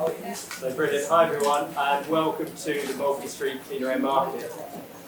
So brilliant. Hi everyone, and welcome to the Maltby Street Cleaner Air Market.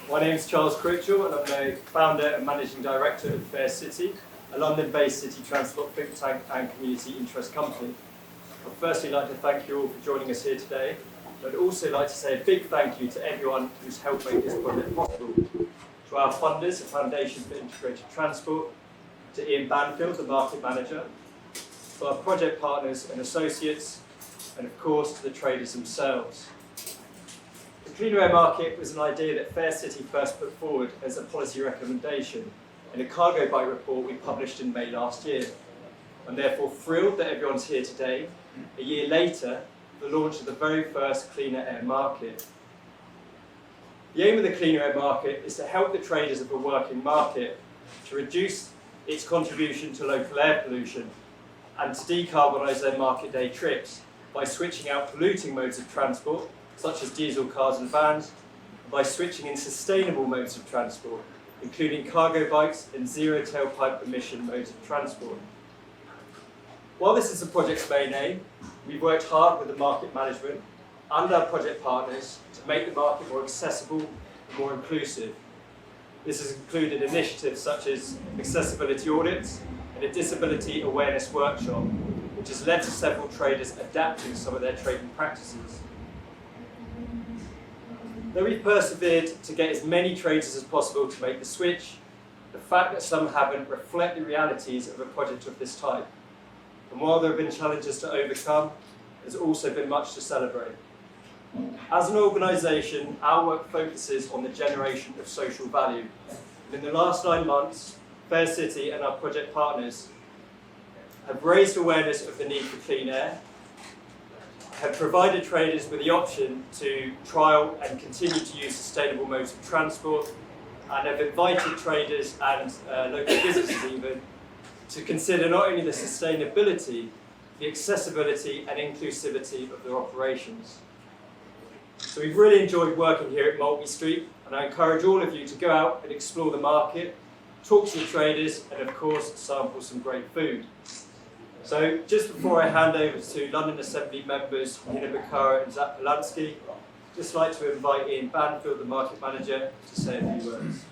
My name is Charles Critchell, and I'm the founder and managing director of Fair City, a London-based city transport think tank and community interest company. I'd firstly like to thank you all for joining us here today. I'd also like to say a big thank you to everyone who's helped make this project possible. To our funders, the Foundation for Integrated Transport, to Ian Banfield, the market manager, to our project partners and associates, and of course to the traders themselves. The Cleaner Air Market was an idea that Fair City first put forward as a policy recommendation in a cargo bike report we published in May last year. I'm therefore thrilled that everyone's here today, a year later, for the launch of the very first Cleaner Air Market. The aim of the Cleaner Air Market is to help the traders of a working market to reduce its contribution to local air pollution and to decarbonise their market day trips by switching out polluting modes of transport, such as diesel cars and vans, and by switching in sustainable modes of transport, including cargo bikes and zero tailpipe emission modes of transport. While this is the project's main aim, we've worked hard with the market management and our project partners to make the market more accessible and more inclusive. This has included initiatives such as accessibility audits and a disability awareness workshop, which has led to several traders adapting some of their trading practices. Though we've persevered to get as many traders as possible to make the switch, the fact that some haven't reflect the realities of a project of this type. And while there have been challenges to overcome, there's also been much to celebrate. As an organisation, our work focuses on the generation of social value. And in the last 9 months, Fair City and our project partners have raised awareness of the need for clean air, have provided traders with the option to trial and continue to use sustainable modes of transport, and have invited traders and local businesses even to consider not only the sustainability, the accessibility and inclusivity of their operations. So we've really enjoyed working here at Maltby Street, and I encourage all of you to go out and explore the market, talk to the traders, and of course sample some great food. So just before I hand over to London Assembly members Hina Bakara and Zach Polanski, I'd just like to invite Ian Banfield, the market manager, to say a few words.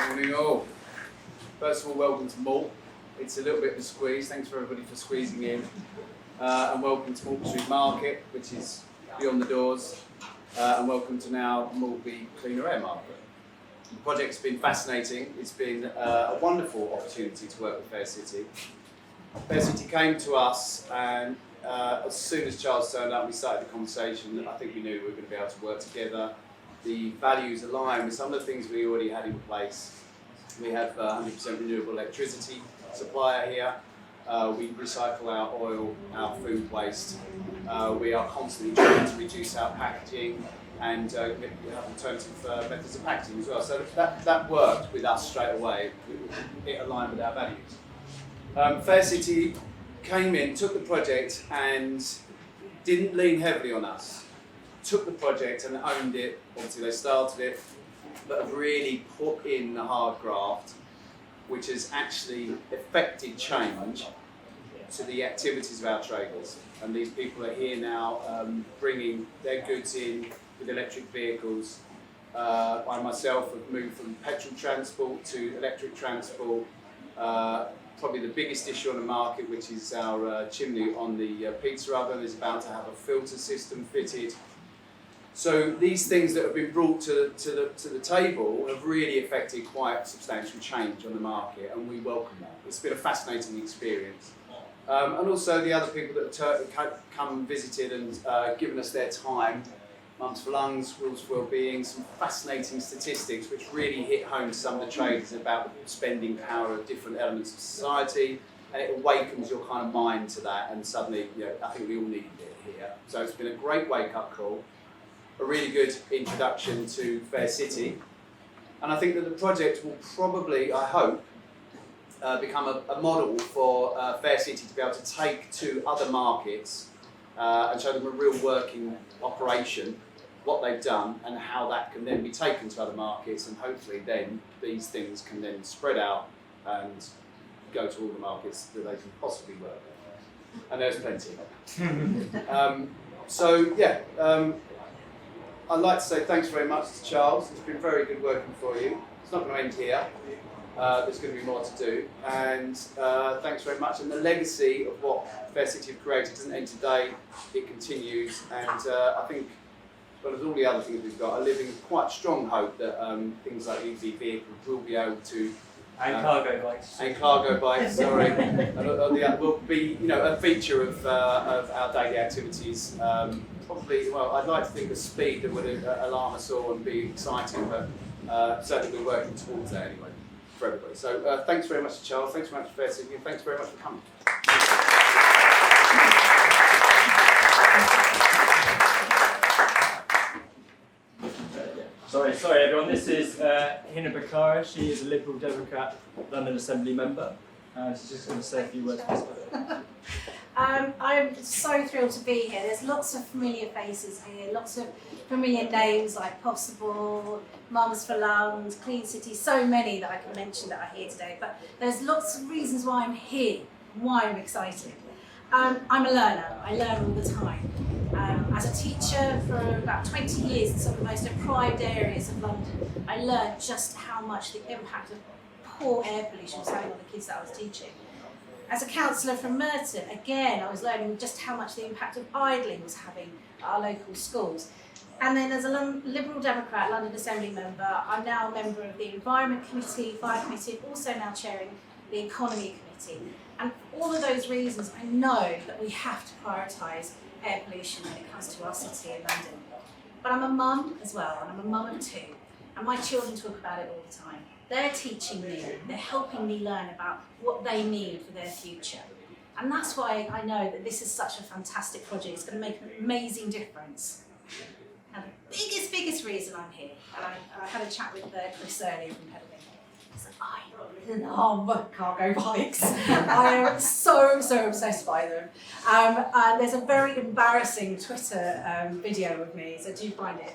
Morning all. First of all, welcome to Malt. It's a little bit of a squeeze. Thanks for everybody for squeezing in. And welcome to Maltby Street Market, which is beyond the doors. And welcome to now Maltby Cleaner Air Market. The project's been fascinating. It's been a wonderful opportunity to work with Fair City. Fair City came to us, and as soon as Charles turned up, we started the conversation. I think we knew we were going to be able to work together. The values align with some of the things we already had in place. We have 100% renewable electricity supplier here. We recycle our oil, our food waste. We are constantly trying to reduce our packaging, and we have alternative methods of packaging as well. So that worked with us straight away. It aligned with our values. Fair City came in, took the project, and didn't lean heavily on us. Took the project and owned it. Obviously, they started it, but have really put in the hard graft, which has actually affected change to the activities of our traders. And these people are here now bringing their goods in with electric vehicles. I myself have moved from petrol transport to electric transport. Probably the biggest issue on the market, which is our chimney on the pizza oven, is about to have a filter system fitted. So these things that have been brought to the table have really affected quite substantial change on the market, and we welcome that. It's been a fascinating experience. And also the other people that have come and visited and given us their time, Mums for Lungs, Rules for Wellbeing, some fascinating statistics which really hit home to some of the traders about the spending power of different elements of society, and it awakens your kind of mind to that, and suddenly, I think we all needed it here. So it's been a great wake-up call. A really good introduction to Fair City, and I think that the project will probably, I hope, become a model for Fair City to be able to take to other markets and show them a real working operation what they've done and how that can then be taken to other markets, and hopefully then these things can then spread out and go to all the markets that they can possibly work with. And there's plenty. I'd like to say thanks very much to Charles. It's been very good working for you. It's not going to end here. There's going to be more to do. And thanks very much. And the legacy of what Fair City have created doesn't end today. It continues. And I think, as well as all the other things we've got, I live in quite strong hope that things like EV vehicles will be able to And cargo bikes. And cargo bikes, sorry, will be, a feature of our daily activities. Probably, well, I'd like to think of speed that would alarm us all and be exciting, but certainly we're working towards that anyway for everybody. So thanks very much to Charles, thanks very much to Fair City, and thanks very much for coming. Sorry everyone, this is Hina Bakara. She is a Liberal Democrat London Assembly member. She's just going to say a few words for us. I'm so thrilled to be here. There's lots of familiar faces here, lots of familiar names like Possible, Mums for Lungs, Clean City, so many that I can mention that are here today. But there's lots of reasons why I'm here, why I'm excited. I'm a learner, I learn all the time. As a teacher for about 20 years in some of the most deprived areas of London, I learned just how much the impact of poor air pollution was having on the kids that I was teaching. As a councillor from Merton, again, I was learning just how much the impact of idling was having at our local schools. And then as a Liberal Democrat London Assembly member, I'm now a member of the Environment Committee, Fire Committee, and also now chairing the Economy Committee. And for all of those reasons, I know that we have to prioritise air pollution when it comes to our city in London. But I'm a mum as well, and I'm a mum of two, and my children talk about it all the time. They're teaching me, they're helping me learn about what they need for their future. And that's why I know that this is such a fantastic project. It's going to make an amazing difference. And the biggest reason I'm here, and I had a chat with Chris earlier from Pedal Bingo, is that I love cargo bikes. I am so obsessed by them. And there's a very embarrassing Twitter video of me, so do find it,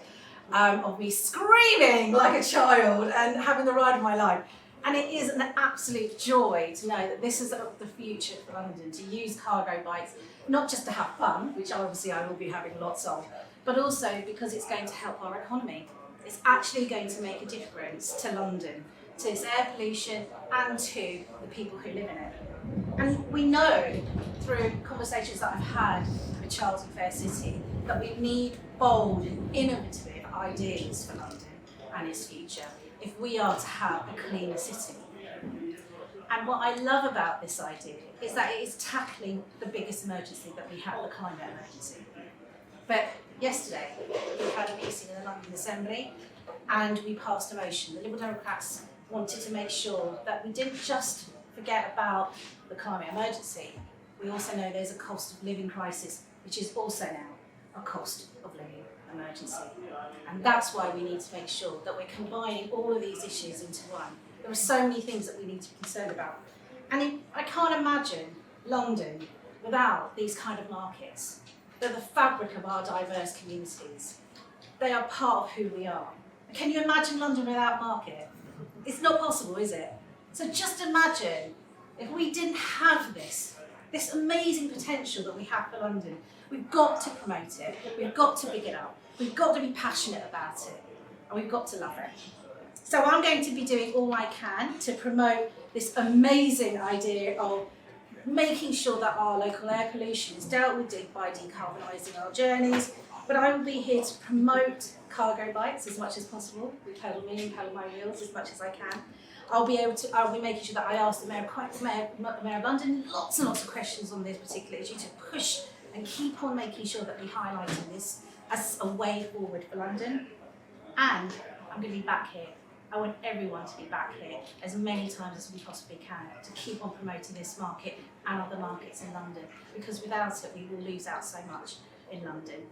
of me screaming like a child and having the ride of my life. And it is an absolute joy to know that this is the future for London, to use cargo bikes, not just to have fun, which obviously I will be having lots of, but also because it's going to help our economy. It's actually going to make a difference to London, to its air pollution and to the people who live in it. And we know through conversations that I've had with Charles and Fair City that we need bold and innovative ideas for London and its future if we are to have a cleaner city. And what I love about this idea is that it is tackling the biggest emergency that we have, the climate emergency. But yesterday we had a meeting in the London Assembly and we passed a motion. The Liberal Democrats wanted to make sure that we didn't just forget about the climate emergency. We also know there's a cost of living crisis, which is also now a cost of living emergency. And that's why we need to make sure that we're combining all of these issues into one. There are so many things that we need to be concerned about. And I can't imagine London without these kind of markets. They're the fabric of our diverse communities. They are part of who we are. Can you imagine London without market? It's not possible, is it? So just imagine if we didn't have this amazing potential that we have for London. We've got to promote it, we've got to big it up, we've got to be passionate about it, and we've got to love it. So I'm going to be doing all I can to promote this amazing idea of making sure that our local air pollution is dealt with by decarbonising our journeys, but I will be here to promote cargo bikes as much as possible. We pedal me and pedal my wheels as much as I can. I'll be making sure that I ask the Mayor of London lots and lots of questions on this particular issue to push and keep on making sure that we highlight this as a way forward for London. And I'm going to be back here. I want everyone to be back here as many times as we possibly can to keep on promoting this market and other markets in London, because without it we will lose out so much in London.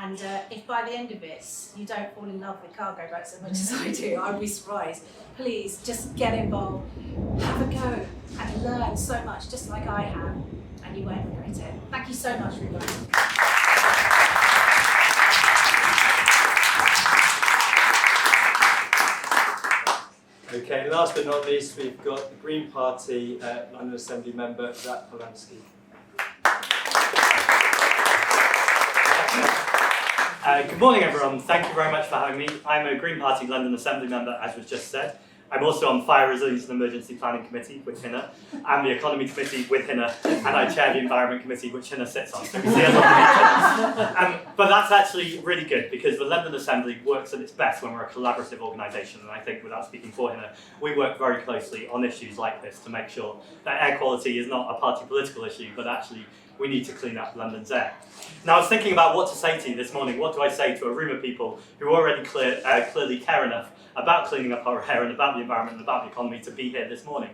And if by the end of it you don't fall in love with cargo bikes as much as I do, I'd be surprised. Please just get involved, have a go and learn so much just like I have, and you won't regret it. Thank you so much for your time. Okay, last but not least, we've got the Green Party London Assembly member, Zach Polanski. Good morning, everyone. Thank you very much for having me. I'm a Green Party London Assembly member, as was just said. I'm also on Fire Resilience and Emergency Planning Committee with Hinna, and the Economy Committee with Hinna, and I chair the Environment Committee, which Hinna sits on. So we see a lot of each other. But that's actually really good, because the London Assembly works at its best when we're a collaborative organisation, and I think, without speaking for Hinna, we work very closely on issues like this to make sure that air quality is not a party political issue, but actually we need to clean up London's air. Now, I was thinking about what to say to you this morning. What do I say to a room of people who already clearly care enough about cleaning up our air and about the environment and about the economy to be here this morning?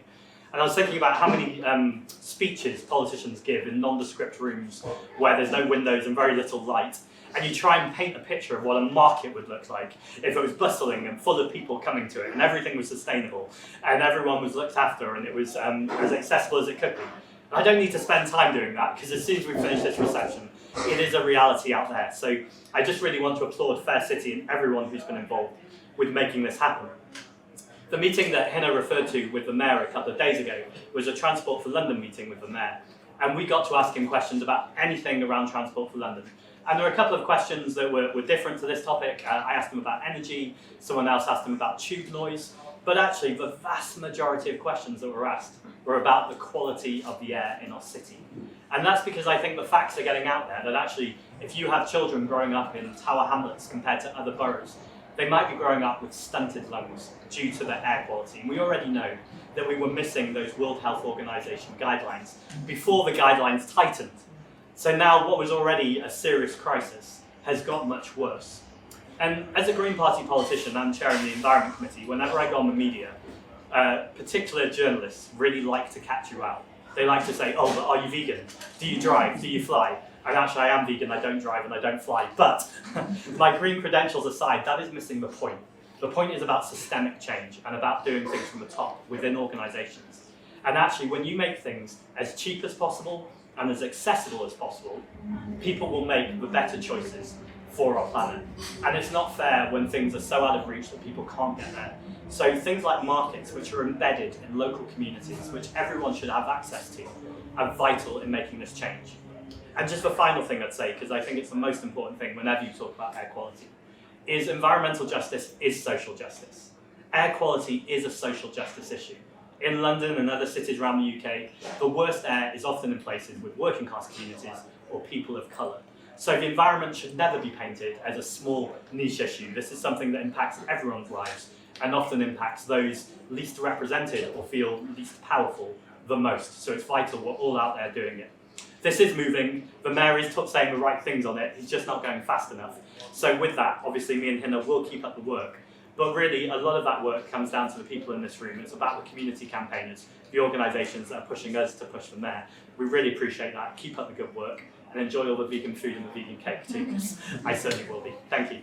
And I was thinking about how many speeches politicians give in nondescript rooms where there's no windows and very little light, and you try and paint a picture of what a market would look like if it was bustling and full of people coming to it, and everything was sustainable, and everyone was looked after, and it was as accessible as it could be. I don't need to spend time doing that, because as soon as we finish this reception, it is a reality out there. So I just really want to applaud Fair City and everyone who's been involved with making this happen. The meeting that Hinna referred to with the Mayor a couple of days ago was a Transport for London meeting with the Mayor, and we got to ask him questions about anything around Transport for London. And there were a couple of questions that were different to this topic. I asked him about energy, someone else asked him about tube noise, but actually the vast majority of questions that were asked were about the quality of the air in our city. And that's because I think the facts are getting out there that actually, if you have children growing up in Tower Hamlets compared to other boroughs, they might be growing up with stunted lungs due to their air quality. And we already know that we were missing those World Health Organization guidelines before the guidelines tightened. So now what was already a serious crisis has got much worse. And as a Green Party politician and chairing the Environment Committee, whenever I go on the media, particular journalists really like to catch you out. They like to say, oh, but are you vegan? Do you drive? Do you fly? And actually, I am vegan, I don't drive and I don't fly. But my green credentials aside, that is missing the point. The point is about systemic change and about doing things from the top within organisations. And actually, when you make things as cheap as possible and as accessible as possible, people will make the better choices for our planet. And it's not fair when things are so out of reach that people can't get there. So things like markets, which are embedded in local communities, which everyone should have access to, are vital in making this change. And just the final thing I'd say, because I think it's the most important thing whenever you talk about air quality, is environmental justice is social justice. Air quality is a social justice issue. In London and other cities around the UK, the worst air is often in places with working class communities or people of colour. So the environment should never be painted as a small niche issue. This is something that impacts everyone's lives and often impacts those least represented or feel least powerful the most. So it's vital we're all out there doing it. This is moving. The Mayor is saying the right things on it. He's just not going fast enough. So with that, obviously me and Hinna will keep up the work. But really, a lot of that work comes down to the people in this room. It's about the community campaigners, the organisations that are pushing us to push the Mayor. We really appreciate that. Keep up the good work and enjoy all the vegan food and the vegan cake too, because I certainly will be. Thank you.